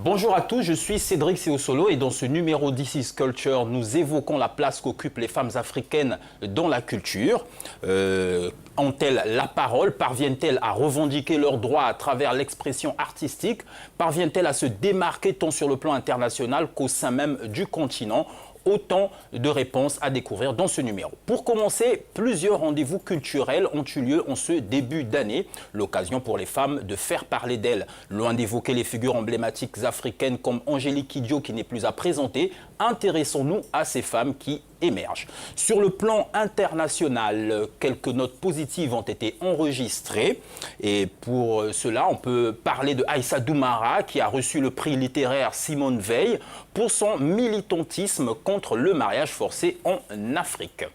Bonjour à tous, je suis Cédric Siosolo et dans ce numéro This is Culture, nous évoquons la place qu'occupent les femmes africaines dans la culture. Ont-elles la parole? Parviennent-elles à revendiquer leurs droits à travers l'expression artistique? Parviennent-elles à se démarquer tant sur le plan international qu'au sein même du continent? Autant de réponses à découvrir dans ce numéro. Pour commencer, plusieurs rendez-vous culturels ont eu lieu en ce début d'année. L'occasion pour les femmes de faire parler d'elles. Loin d'évoquer les figures emblématiques africaines comme Angélique Kidjo qui n'est plus à présenter, intéressons-nous à ces femmes qui émergent. Sur le plan international, quelques notes positives ont été enregistrées. Et pour cela, on peut parler de Aïssa Doumara qui a reçu le prix littéraire Simone Veil pour son militantisme contre le mariage forcé en Afrique.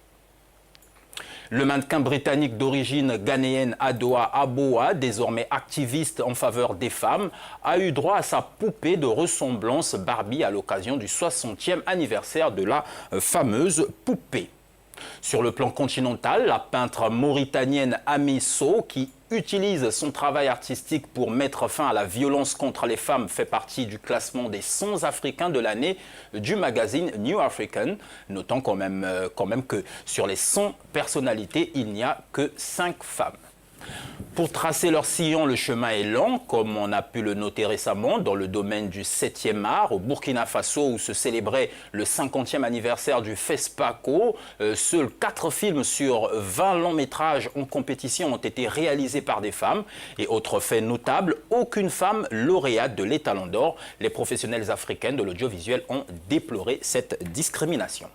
Le mannequin britannique d'origine ghanéenne Adoa Aboa, désormais activiste en faveur des femmes, a eu droit à sa poupée de ressemblance Barbie à l'occasion du 60e anniversaire de la fameuse poupée. Sur le plan continental, la peintre mauritanienne Ami Sow, qui utilise son travail artistique pour mettre fin à la violence contre les femmes, fait partie du classement des 100 Africains de l'année du magazine New African. Notons quand même que sur les 100 personnalités, il n'y a que 5 femmes. Pour tracer leur sillon, le chemin est long, comme on a pu le noter récemment dans le domaine du 7e art, au Burkina Faso, où se célébrait le 50e anniversaire du FESPACO. Seuls 4 films sur 20 longs métrages en compétition ont été réalisés par des femmes. Et autre fait notable, aucune femme lauréate de l'Étalon d'or. Les professionnels africains de l'audiovisuel ont déploré cette discrimination.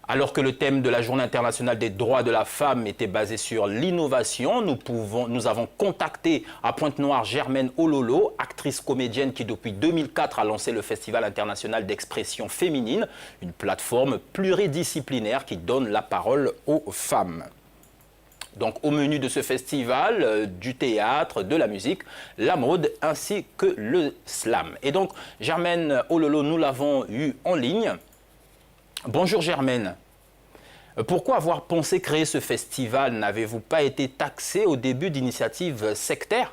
Alors que le thème de la Journée internationale des droits de la femme était basé sur l'innovation, nous avons contacté à Pointe-Noire Germaine Ololo, actrice comédienne qui depuis 2004 a lancé le Festival international d'expression féminine, une plateforme pluridisciplinaire qui donne la parole aux femmes. Donc au menu de ce festival, du théâtre, de la musique, la mode ainsi que le slam. Et donc Germaine Ololo, nous l'avons eu en ligne. Bonjour Germaine. Pourquoi avoir pensé créer ce festival? N'avez-vous pas été taxée au début d'initiatives sectaires?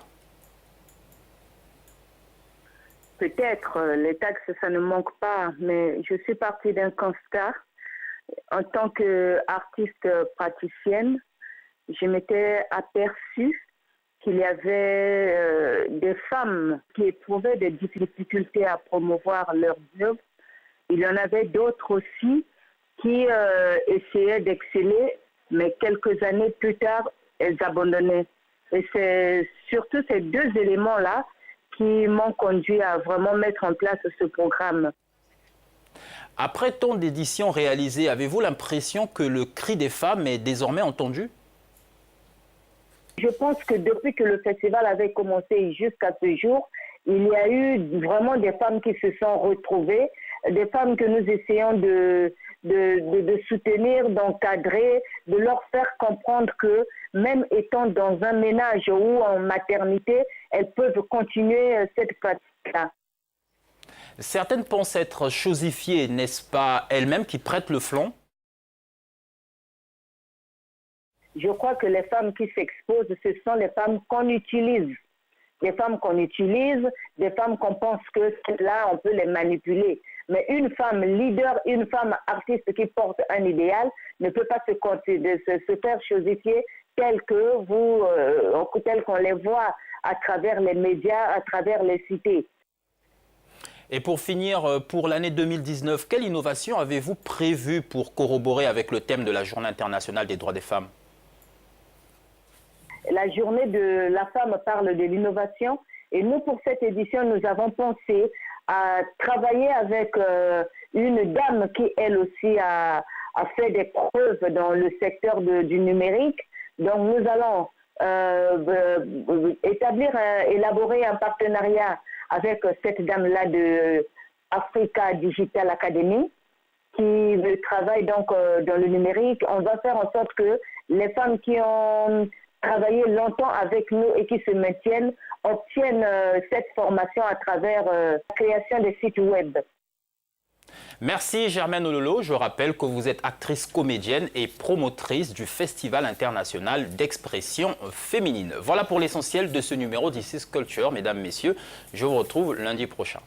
Peut-être, les taxes, ça ne manque pas, mais je suis partie d'un constat. En tant qu'artiste praticienne, je m'étais aperçue qu'il y avait des femmes qui éprouvaient des difficultés à promouvoir leurs œuvres. Il y en avait d'autres aussi qui essayaient d'exceller, mais quelques années plus tard, elles abandonnaient. Et c'est surtout ces deux éléments-là qui m'ont conduit à vraiment mettre en place ce programme. Après tant d'éditions réalisées, avez-vous l'impression que le cri des femmes est désormais entendu? Je pense que depuis que le festival avait commencé jusqu'à ce jour, il y a eu vraiment des femmes qui se sont retrouvées, des femmes que nous essayons de soutenir, d'encadrer, de leur faire comprendre que même étant dans un ménage ou en maternité, elles peuvent continuer cette pratique-là. Certaines pensent être chosifiées, n'est-ce pas elles-mêmes qui prêtent le flanc? Je crois que les femmes qui s'exposent, ce sont les femmes qu'on utilise. Des femmes qu'on utilise, des femmes qu'on pense que là, on peut les manipuler. Mais une femme leader, une femme artiste qui porte un idéal ne peut pas se faire chosifier tel qu'on les voit à travers les médias, à travers les cités. Et pour finir, pour l'année 2019, quelle innovation avez-vous prévue pour corroborer avec le thème de la Journée internationale des droits des femmes? La journée de la femme parle de l'innovation et nous, pour cette édition, nous avons pensé à travailler avec une dame qui, elle aussi, a fait des preuves dans le secteur du numérique. Donc, nous allons élaborer un partenariat avec cette dame-là de Africa Digital Academy qui travaille donc dans le numérique. On va faire en sorte que les femmes qui ont travaillé longtemps avec nous et qui se maintiennent obtiennent cette formation à travers la création des sites web. Merci Germaine Ololo. Je rappelle que vous êtes actrice comédienne et promotrice du Festival international d'expression féminine. Voilà pour l'essentiel de ce numéro d'Ici Culture. Mesdames, Messieurs, je vous retrouve lundi prochain.